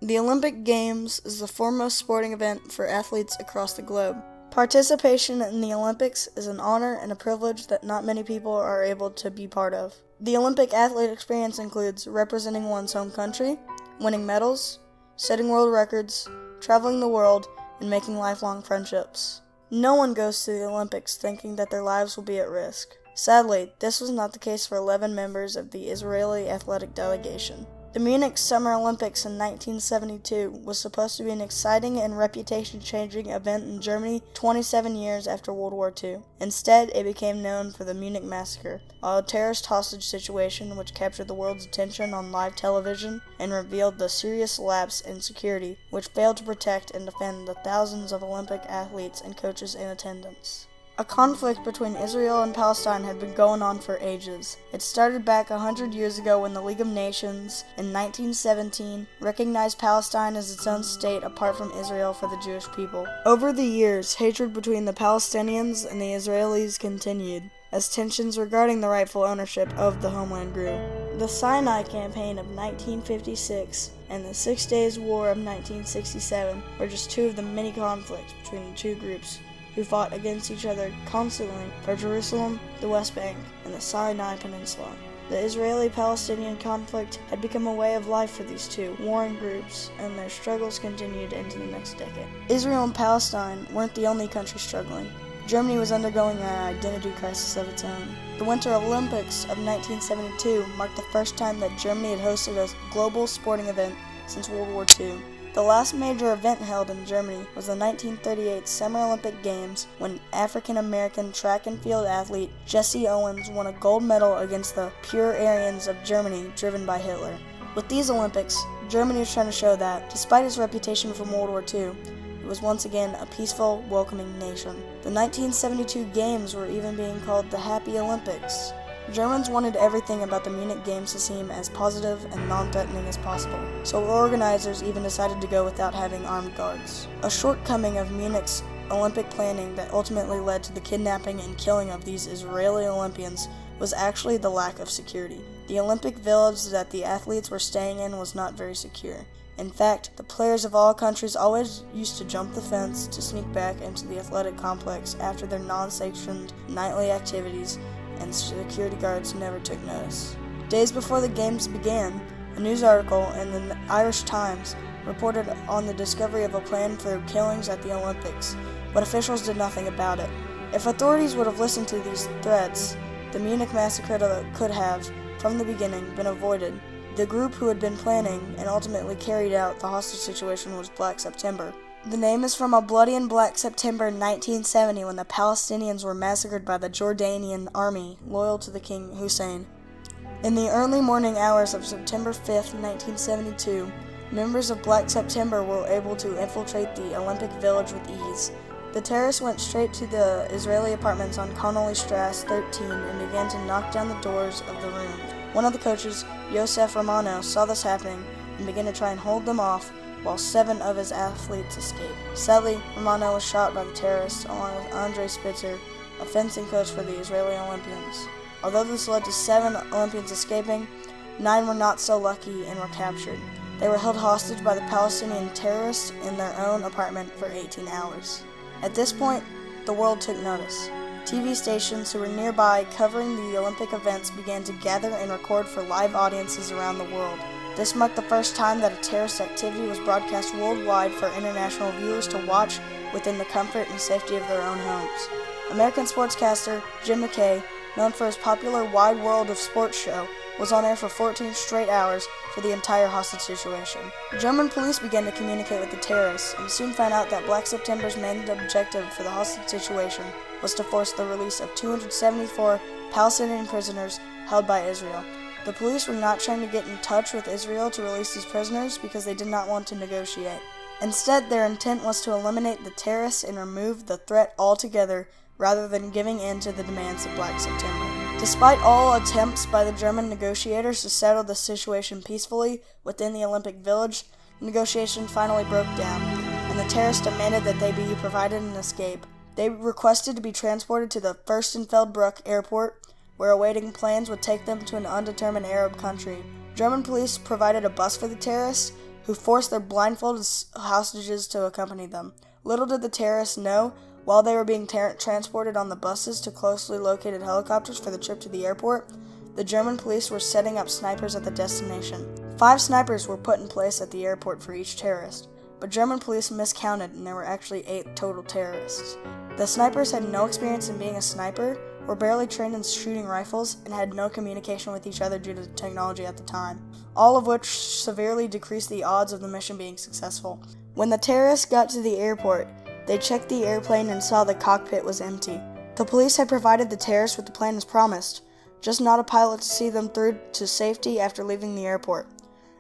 The Olympic Games is the foremost sporting event for athletes across the globe. Participation in the Olympics is an honor and a privilege that not many people are able to be part of. The Olympic athlete experience includes representing one's home country, winning medals, setting world records, traveling the world, and making lifelong friendships. No one goes to the Olympics thinking that their lives will be at risk. Sadly, this was not the case for 11 members of the Israeli athletic delegation. The Munich Summer Olympics in 1972 was supposed to be an exciting and reputation-changing event in Germany 27 years after World War II. Instead, it became known for the Munich Massacre, a terrorist hostage situation which captured the world's attention on live television and revealed the serious lapse in security, which failed to protect and defend the thousands of Olympic athletes and coaches in attendance. A conflict between Israel and Palestine had been going on for ages. It started back 100 years ago when the League of Nations, in 1917, recognized Palestine as its own state apart from Israel for the Jewish people. Over the years, hatred between the Palestinians and the Israelis continued, as tensions regarding the rightful ownership of the homeland grew. The Sinai Campaign of 1956 and the 6 Days War of 1967 were just two of the many conflicts between the two groups, who fought against each other constantly for Jerusalem, the West Bank, and the Sinai Peninsula. The Israeli-Palestinian conflict had become a way of life for these two warring groups, and their struggles continued into the next decade. Israel and Palestine weren't the only countries struggling. Germany was undergoing an identity crisis of its own. The Winter Olympics of 1972 marked the first time that Germany had hosted a global sporting event since World War II. The last major event held in Germany was the 1938 Summer Olympic Games, when African-American track and field athlete Jesse Owens won a gold medal against the Pure Aryans of Germany, driven by Hitler. With these Olympics, Germany was trying to show that, despite its reputation from World War II, it was once again a peaceful, welcoming nation. The 1972 Games were even being called the Happy Olympics. Germans wanted everything about the Munich Games to seem as positive and non-threatening as possible, so organizers even decided to go without having armed guards. A shortcoming of Munich's Olympic planning that ultimately led to the kidnapping and killing of these Israeli Olympians was actually the lack of security. The Olympic village that the athletes were staying in was not very secure. In fact, the players of all countries always used to jump the fence to sneak back into the athletic complex after their non-sanctioned nightly activities, and security guards never took notice. Days before the games began, a news article in the Irish Times reported on the discovery of a plan for killings at the Olympics, but officials did nothing about it. If authorities would have listened to these threats, the Munich Massacre could have, from the beginning, been avoided. The group who had been planning and ultimately carried out the hostage situation was Black September. The name is from a bloody and black September 1970 when the Palestinians were massacred by the Jordanian army loyal to the King Hussein. In the early morning hours of September 5, 1972, members of Black September were able to infiltrate the Olympic Village with ease. The terrorists went straight to the Israeli apartments on Connolly Strasse 13 and began to knock down the doors of the rooms. One of the coaches, Yosef Romano, saw this happening and began to try and hold them off, while 7 of his athletes escaped. Sadly, Romano was shot by the terrorists along with Andrei Spitzer, a fencing coach for the Israeli Olympians. Although this led to 7 Olympians escaping, 9 were not so lucky and were captured. They were held hostage by the Palestinian terrorists in their own apartment for 18 hours. At this point, the world took notice. TV stations who were nearby covering the Olympic events began to gather and record for live audiences around the world. This marked the first time that a terrorist activity was broadcast worldwide for international viewers to watch within the comfort and safety of their own homes. American sportscaster Jim McKay, known for his popular Wide World of Sports show, was on air for 14 straight hours for the entire hostage situation. German police began to communicate with the terrorists and soon found out that Black September's main objective for the hostage situation was to force the release of 274 Palestinian prisoners held by Israel. The police were not trying to get in touch with Israel to release these prisoners because they did not want to negotiate. Instead, their intent was to eliminate the terrorists and remove the threat altogether rather than giving in to the demands of Black September. Despite all attempts by the German negotiators to settle the situation peacefully within the Olympic Village, negotiations finally broke down, and the terrorists demanded that they be provided an escape. They requested to be transported to the Furstenfeldbruck airport, where awaiting planes would take them to an undetermined Arab country. German police provided a bus for the terrorists, who forced their blindfolded hostages to accompany them. Little did the terrorists know, while they were being transported on the buses to closely located helicopters for the trip to the airport, the German police were setting up snipers at the destination. 5 snipers were put in place at the airport for each terrorist, but German police miscounted and there were actually 8 total terrorists. The snipers had no experience in being a sniper, were barely trained in shooting rifles, and had no communication with each other due to the technology at the time, all of which severely decreased the odds of the mission being successful. When the terrorists got to the airport, they checked the airplane and saw the cockpit was empty. The police had provided the terrorists with the plane as promised, just not a pilot to see them through to safety after leaving the airport.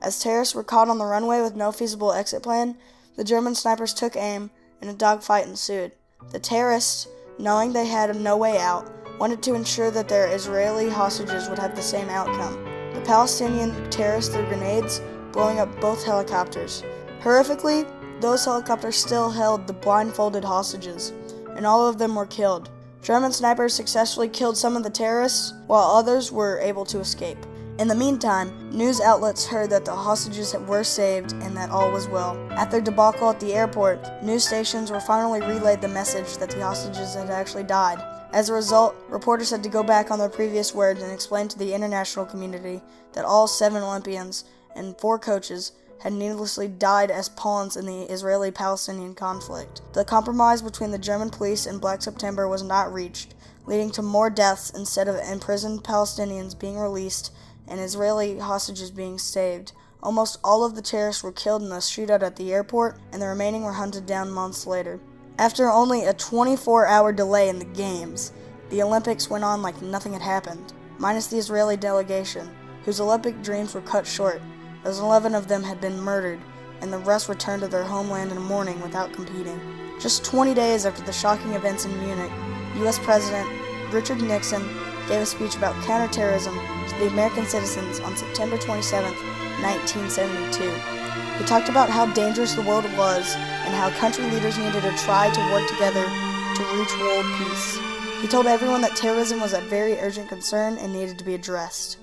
As terrorists were caught on the runway with no feasible exit plan, the German snipers took aim and a dogfight ensued. The terrorists, knowing they had no way out, wanted to ensure that their Israeli hostages would have the same outcome. The Palestinian terrorists threw grenades, blowing up both helicopters. Horrifically, those helicopters still held the blindfolded hostages, and all of them were killed. German snipers successfully killed some of the terrorists, while others were able to escape. In the meantime, news outlets heard that the hostages were saved and that all was well. After debacle at the airport, news stations were finally relayed the message that the hostages had actually died. As a result, reporters had to go back on their previous words and explain to the international community that all 7 Olympians and 4 coaches had needlessly died as pawns in the Israeli-Palestinian conflict. The compromise between the German police and Black September was not reached, leading to more deaths instead of imprisoned Palestinians being released and Israeli hostages being saved. Almost all of the terrorists were killed in a shootout at the airport, and the remaining were hunted down months later. After only a 24-hour delay in the Games, the Olympics went on like nothing had happened, minus the Israeli delegation, whose Olympic dreams were cut short, as 11 of them had been murdered, and the rest returned to their homeland in mourning without competing. Just 20 days after the shocking events in Munich, U.S. President Richard Nixon gave a speech about counterterrorism to the American citizens on September 27, 1972. He talked about how dangerous the world was and how country leaders needed to try to work together to reach world peace. He told everyone that terrorism was a very urgent concern and needed to be addressed.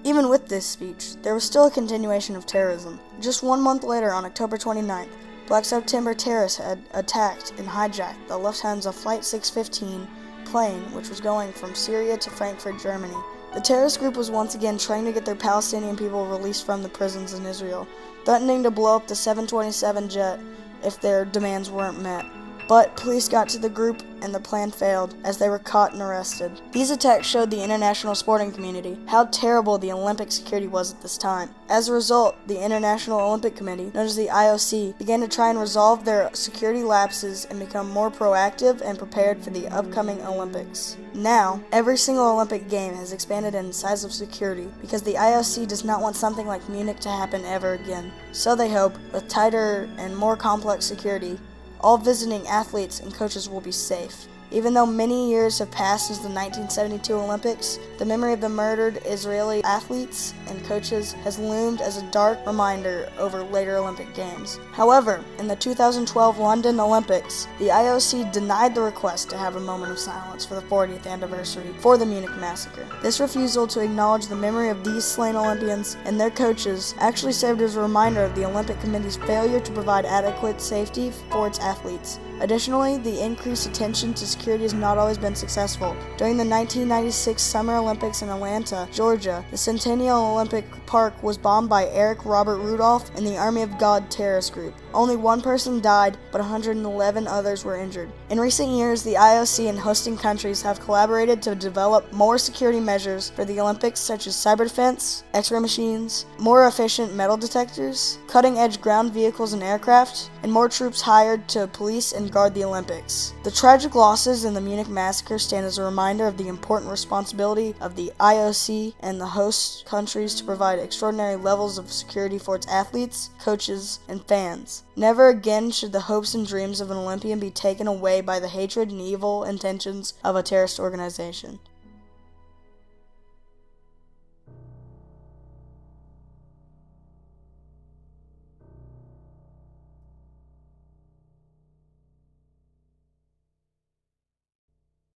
Even with this speech, there was still a continuation of terrorism. Just 1 month later, on October 29th, Black September terrorists had attacked and hijacked the Lufthansa Flight 615 plane, which was going from Syria to Frankfurt, Germany. The terrorist group was once again trying to get their Palestinian people released from the prisons in Israel, threatening to blow up the 727 jet if their demands weren't met. But police got to the group and the plan failed as they were caught and arrested. These attacks showed the international sporting community how terrible the Olympic security was at this time. As a result, the International Olympic Committee, known as the IOC, began to try and resolve their security lapses and become more proactive and prepared for the upcoming Olympics. Now, every single Olympic game has expanded in size of security because the IOC does not want something like Munich to happen ever again. So they hope, with tighter and more complex security, all visiting athletes and coaches will be safe. Even though many years have passed since the 1972 Olympics, the memory of the murdered Israeli athletes and coaches has loomed as a dark reminder over later Olympic Games. However, in the 2012 London Olympics, the IOC denied the request to have a moment of silence for the 40th anniversary for the Munich Massacre. This refusal to acknowledge the memory of these slain Olympians and their coaches actually served as a reminder of the Olympic Committee's failure to provide adequate safety for its athletes. Additionally, the increased attention to security has not always been successful. During the 1996 Summer Olympics in Atlanta, Georgia, the Centennial Olympic Park was bombed by Eric Robert Rudolph and the Army of God terrorist group. Only 1 person died, but 111 others were injured. In recent years, the IOC and hosting countries have collaborated to develop more security measures for the Olympics, such as cyber defense, X-ray machines, more efficient metal detectors, cutting-edge ground vehicles and aircraft, and more troops hired to police and guard the Olympics. The tragic losses in the Munich Massacre stand as a reminder of the important responsibility of the IOC and the host countries to provide extraordinary levels of security for its athletes, coaches, and fans. Never again should the hopes and dreams of an Olympian be taken away by the hatred and evil intentions of a terrorist organization.